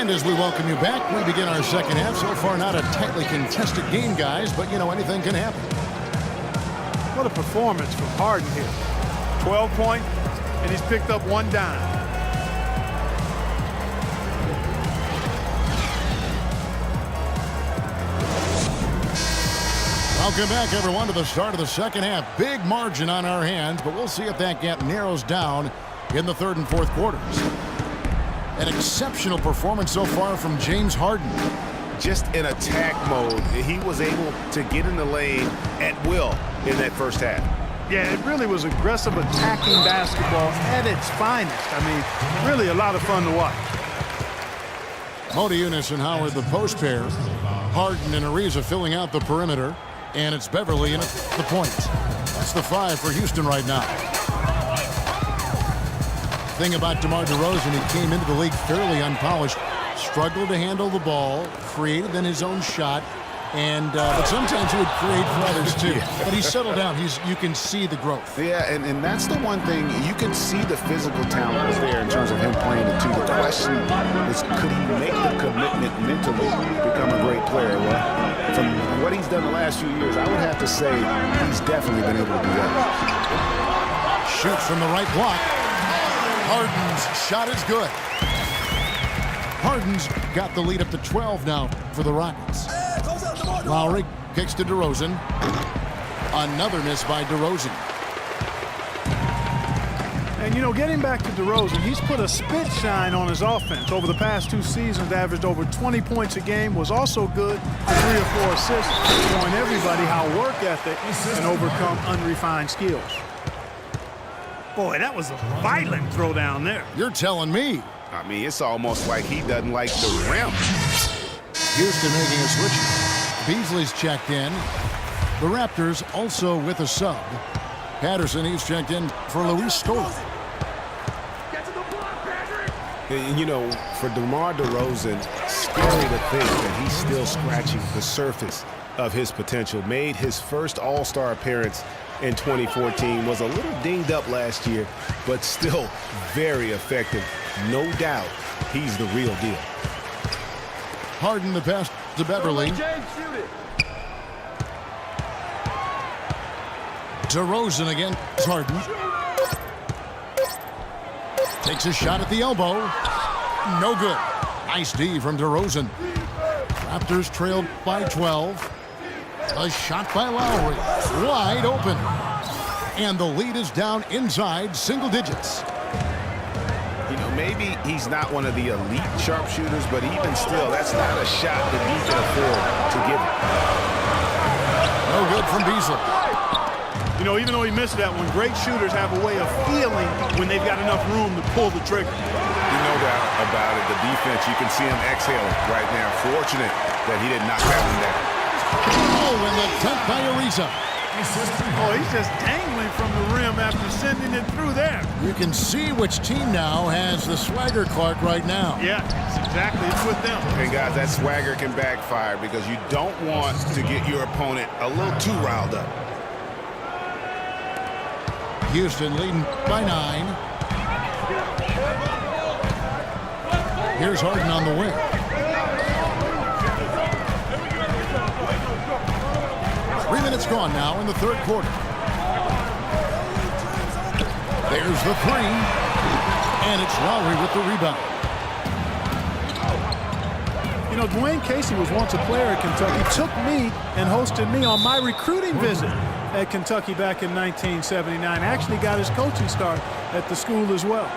And as we welcome you back, we begin our second half. So far, not a tightly contested game, guys, but, you know, anything can happen. What a performance from Harden here. 12 points, and he's picked up 1 dime. Welcome back, everyone, to the start of the second half. Big margin on our hands, but we'll see if that gap narrows down in the third and fourth quarters. An exceptional performance so far from James Harden. Just in attack mode, he was able to get in the lane at will in that first half. Yeah, it really was aggressive attacking basketball at its finest. I mean, really a lot of fun to watch. Motiejunas and Howard, the post pair. Harden and Ariza filling out the perimeter. And it's Beverly in at the point. That's the 5 for Houston right now. Thing about DeMar DeRozan, he came into the league fairly unpolished. Struggled to handle the ball. Created then his own shot. And but sometimes he would create for others too. But he's settled down. You can see the growth. Yeah, and that's the one thing. You can see the physical talent was there in terms of him playing the 2. The question is, could he make the commitment mentally to become a great player? Well, from what he's done the last few years, I would have to say he's definitely been able to do that. Shoots from the right block. Harden's shot is good. Harden's got the lead up to 12 now for the Rockets. Lowry kicks to DeRozan. Another miss by DeRozan. And, you know, getting back to DeRozan, he's put a spit shine on his offense. Over the past 2 seasons, averaged over 20 points a game, was also good for 3 or 4 assists, showing everybody how work ethic can overcome unrefined skills. Boy, that was a violent throw down there. You're telling me. I mean, it's almost like he doesn't like the rim. Houston making a switch. Beasley's checked in. The Raptors also with a sub. Patterson, he's checked in for Luis Scola. You know, for DeMar DeRozan, scary to think that he's still scratching the surface of his potential. Made his first All-Star appearance in 2014. Was a little dinged up last year, but still very effective. No doubt he's the real deal. Harden the pass to Beverly. DeRozan again. Harden. Takes a shot at the elbow. No good. Nice D from DeRozan. Raptors trailed by 12. A shot by Lowry. Wide open. And the lead is down inside single digits. You know, maybe he's not one of the elite sharpshooters, but even still, that's not a shot that he can afford to give him. No good from Beasley. You know, even though he missed that one, great shooters have a way of feeling when they've got enough room to pull the trigger. You know that about it. The defense, you can see him exhaling right now. Fortunate that he didn't knock that one down. Oh, and the tip by Ariza. Oh, he's just dangling from the rim after sending it through there. You can see which team now has the swagger Clark right now. Yeah, exactly. It's with them. And guys, that swagger can backfire because you don't want to get your opponent a little too riled up. Houston leading by 9. Here's Harden on the wing. Three minutes gone now in the third quarter. There's the 3. And it's Lowry with the rebound. You know, Dwayne Casey was once a player at Kentucky. Took me and hosted me on my recruiting visit at Kentucky back in 1979. Actually got his coaching start at the school as well.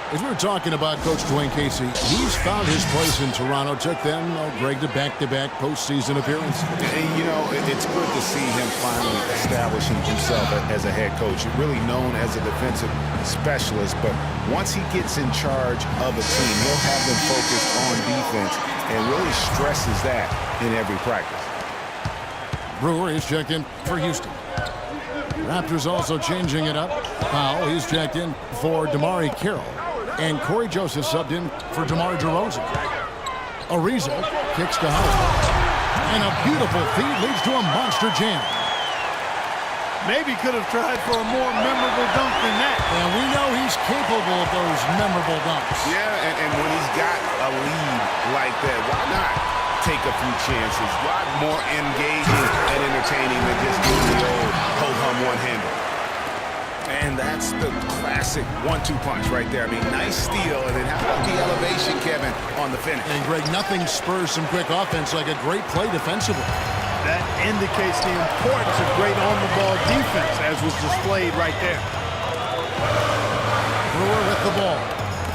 As we were talking about Coach Dwayne Casey, he's found his place in Toronto. Took them, Greg, to back-to-back postseason appearances. And, you know, it's good to see him finally establishing himself as a head coach. Really known as a defensive specialist, but once he gets in charge of a team, he'll have them focused on defense and really stresses that in every practice. Brewer is checked in for Houston. Raptors also changing it up. Powell, he's checked in for DeMarre Carroll. And Corey Joseph subbed in for DeMar DeRozan. Ariza kicks to Howard. And a beautiful feed leads to a monster jam. Maybe could have tried for a more memorable dunk than that. And we know he's capable of those memorable dunks. Yeah, and when he's got a lead like that, why not take a few chances? A lot more engaging and entertaining than just doing the old ho-hum one-hander. And that's the classic 1-2 punch right there. I mean, nice steal, and then how about the elevation, Kevin, on the finish? And, Greg, nothing spurs some quick offense like a great play defensively. That indicates the importance of great on-the-ball defense, as was displayed right there. Brewer with the ball.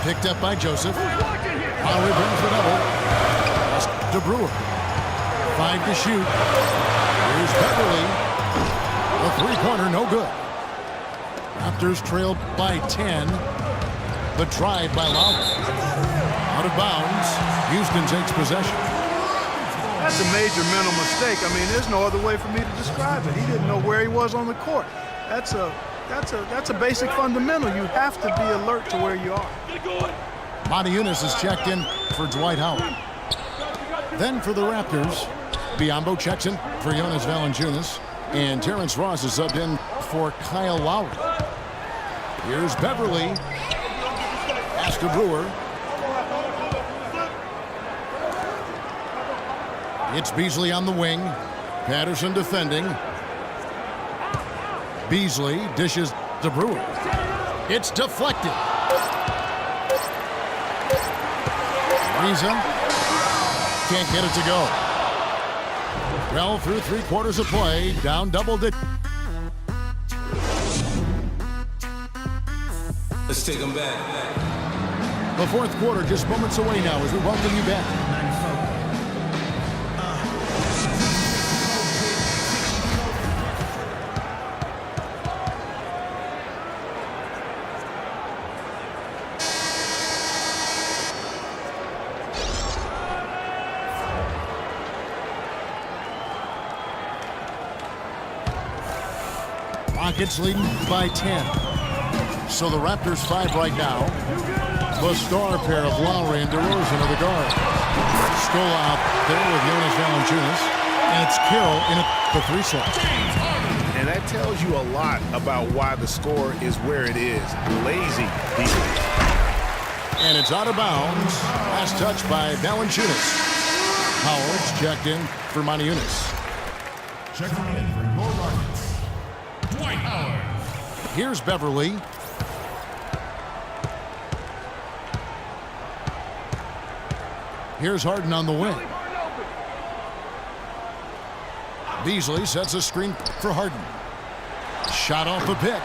Picked up by Joseph. Lowry brings the double. To Brewer. 5 to shoot. Here's Beverly. The three-pointer, no good. Raptors trailed by 10. The drive by Lowry. Out of bounds. Houston takes possession. That's a major mental mistake. I mean, there's no other way for me to describe it. He didn't know where he was on the court. That's a basic fundamental. You have to be alert to where you are. Monty Eunice is checked in for Dwight Howard. Then for the Raptors, Biyombo checks in for Jonas Valanciunas, and Terrence Ross is subbed in for Kyle Lowry. Here's Beverly. Pass to Brewer. It's Beasley on the wing. Patterson defending. Beasley dishes to Brewer. It's deflected. Ariza can't get it to go. Well, through 3/4 of play, down double digits. Let's take them back. The fourth quarter just moments away now as we welcome you back. Rockets leading by 10. So the Raptors 5 right now. The star pair of Lowry and DeRozan are the guards. Scola out there with Jonas Valanciunas. And it's Carroll in at the 3 slot. And that tells you a lot about why the score is where it is. Lazy defense. And it's out of bounds. Last touch by Valanciunas. Howard's checked in for Monty Eunice. Checking in for your Rockets, Dwight Howard. Here's Beverly. Here's Harden on the wing. Beasley sets a screen for Harden. Shot off the pick.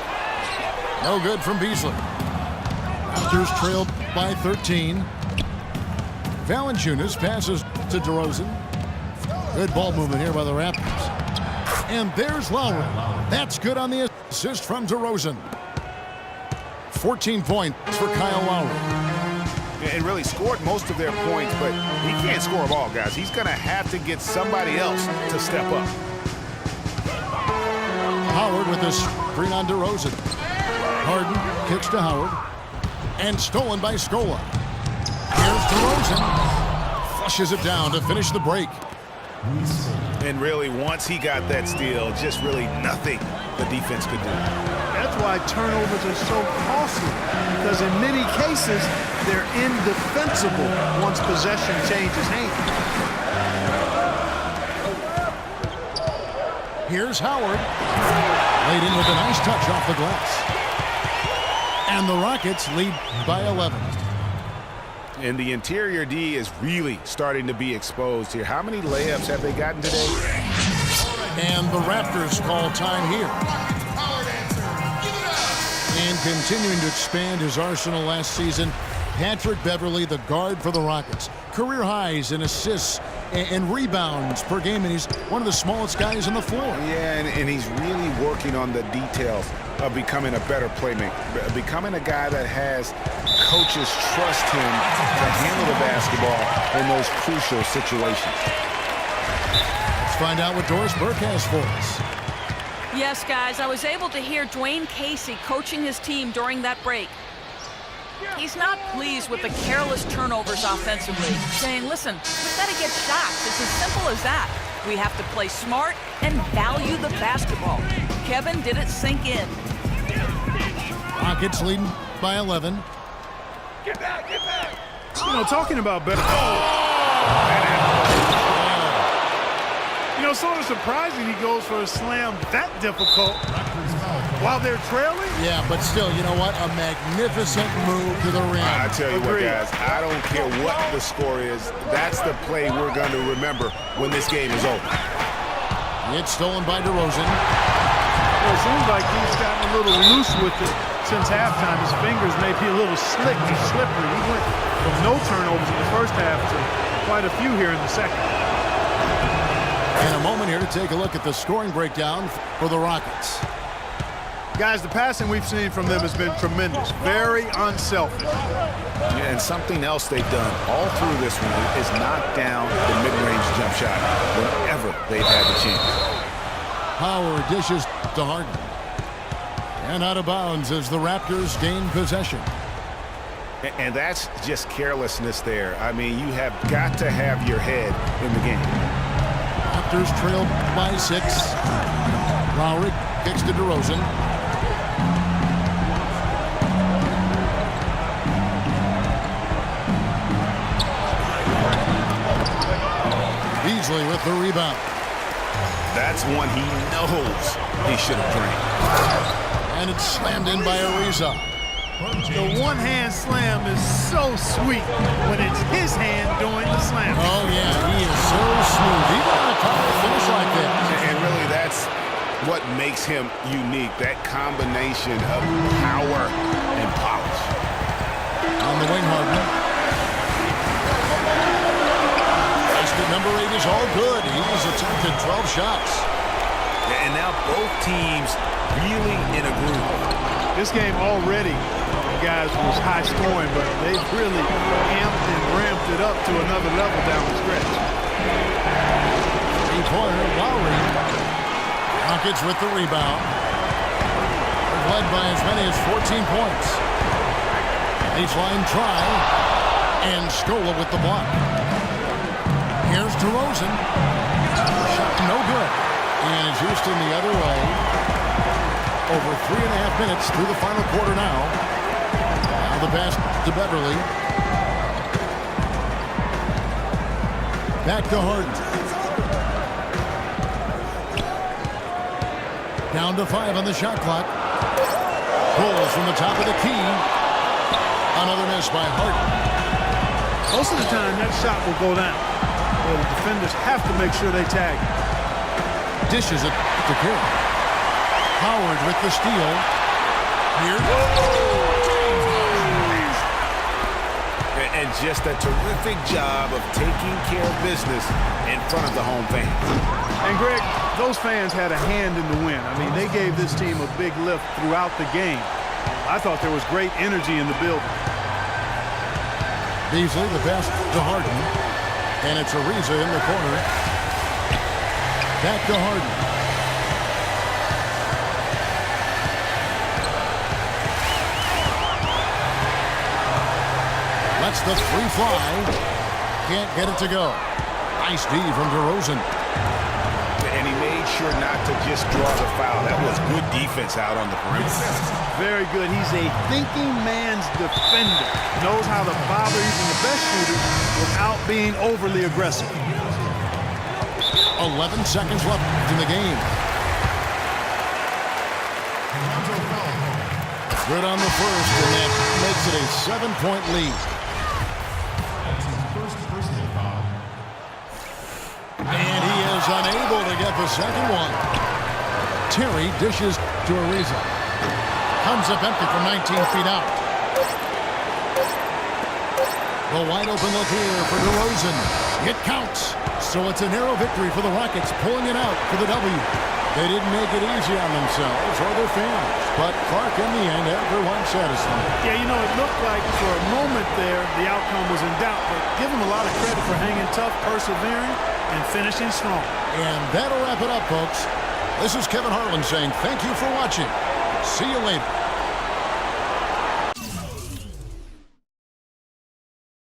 No good from Beasley. Raptors trailed by 13. Valanciunas passes to DeRozan. Good ball movement here by the Raptors. And there's Lowry. That's good on the assist from DeRozan. 14 points for Kyle Lowry. And really scored most of their points, but he can't score them all, guys. He's going to have to get somebody else to step up. Howard with a screen on DeRozan. Harden kicks to Howard. And stolen by Scola. Here's DeRozan. Flushes it down to finish the break. And really, once he got that steal, just really nothing the defense could do. That's why turnovers are so costly, because in many cases, they're indefensible once possession changes hands. Here's Howard. Laid in with a nice touch off the glass. And the Rockets lead by 11. And the interior D is really starting to be exposed here. How many layups have they gotten today? And the Raptors call time here. And continuing to expand his arsenal last season, Patrick Beverly, the guard for the Rockets. Career highs in assists and rebounds per game, and he's one of the smallest guys on the floor. Yeah, and he's really working on the details of becoming a better playmaker, becoming a guy that has coaches trust him to handle the basketball in those crucial situations. Let's find out what Doris Burke has for us. Yes, guys, I was able to hear Dwayne Casey coaching his team during that break. He's not pleased with the careless turnovers offensively, saying, listen, we've got to get shots. It's as simple as that. We have to play smart and value the basketball. Kevin did it sink in. Rockets leading by 11. You know, talking about better. You know, sort of surprising he goes for a slam that difficult while they're trailing. Yeah, but still, you know what? A magnificent move to the rim. I tell you what, guys, I don't care what the score is. That's the play we're going to remember when this game is over. It's stolen by DeRozan. Well, it seems like he's gotten a little loose with it since halftime. His fingers may be a little slick and slippery. He went from no turnovers in the first half to quite a few here in the second. In a moment here to take a look at the scoring breakdown for the Rockets. Guys, the passing we've seen from them has been tremendous. Very unselfish. Yeah, and something else they've done all through this one is knock down the mid-range jump shot whenever they've had the chance. Howard dishes to Harden. And out of bounds as the Raptors gain possession. And that's just carelessness there. I mean, you have got to have your head in the game. Raptors trailed by 6. Lowry kicks to DeRozan. Beasley with the rebound. That's one he knows he should have drained. And it's slammed in by Ariza. The one-hand slam is so sweet when it's his hand doing the slam. Oh, yeah, he is so smooth. Even on a tough finish like this. And really, that's what makes him unique, that combination of power and polish. On the wing, Harden. Basket number 8 is all good. He's attempted 12 shots. And now both teams really in a groove. This game already, guys, was high scoring, but they've really amped and ramped it up to another level down the stretch. Three-pointer, Lowry. Rockets with the rebound. They're led by as many as 14 points. Baseline try. And Scola with the block. Here's DeRozan. Shot no good. And it's Houston the other way. Over 3.5 minutes through the final quarter now. Now the pass to Beverly. Back to Harden. Down to 5 on the shot clock. Pulls from the top of the key. Another miss by Harden. Most of the time, that shot will go down. Well, the defenders have to make sure they tag. Dishes it to Curry. Howard with the steal. Here. And just a terrific job of taking care of business in front of the home fans. And, Greg, those fans had a hand in the win. I mean, they gave this team a big lift throughout the game. I thought there was great energy in the building. Beasley, the pass to Harden. And it's Ariza in the corner. Back to Harden. That's the free fly. Can't get it to go. Nice D from DeRozan. And he made sure not to just draw the foul. That was good defense out on the perimeter. Very good. He's a thinking man's defender. Knows how to bother even the best shooter without being overly aggressive. 11 seconds left in the game. Good on the first, and that makes it a 7-point lead. And he is unable to get the second one. Terry dishes to Ariza. Comes up empty from 19 feet out. The wide open look here for DeRozan. It counts. So it's a narrow victory for the Rockets, pulling it out for the W. They didn't make it easy on themselves or their fans. But Clark, in the end, everyone satisfied. Yeah, you know, it looked like for a moment there the outcome was in doubt, but give them a lot of credit for hanging tough, persevering, and finishing strong. And that'll wrap it up, folks. This is Kevin Harlan saying thank you for watching. See you later.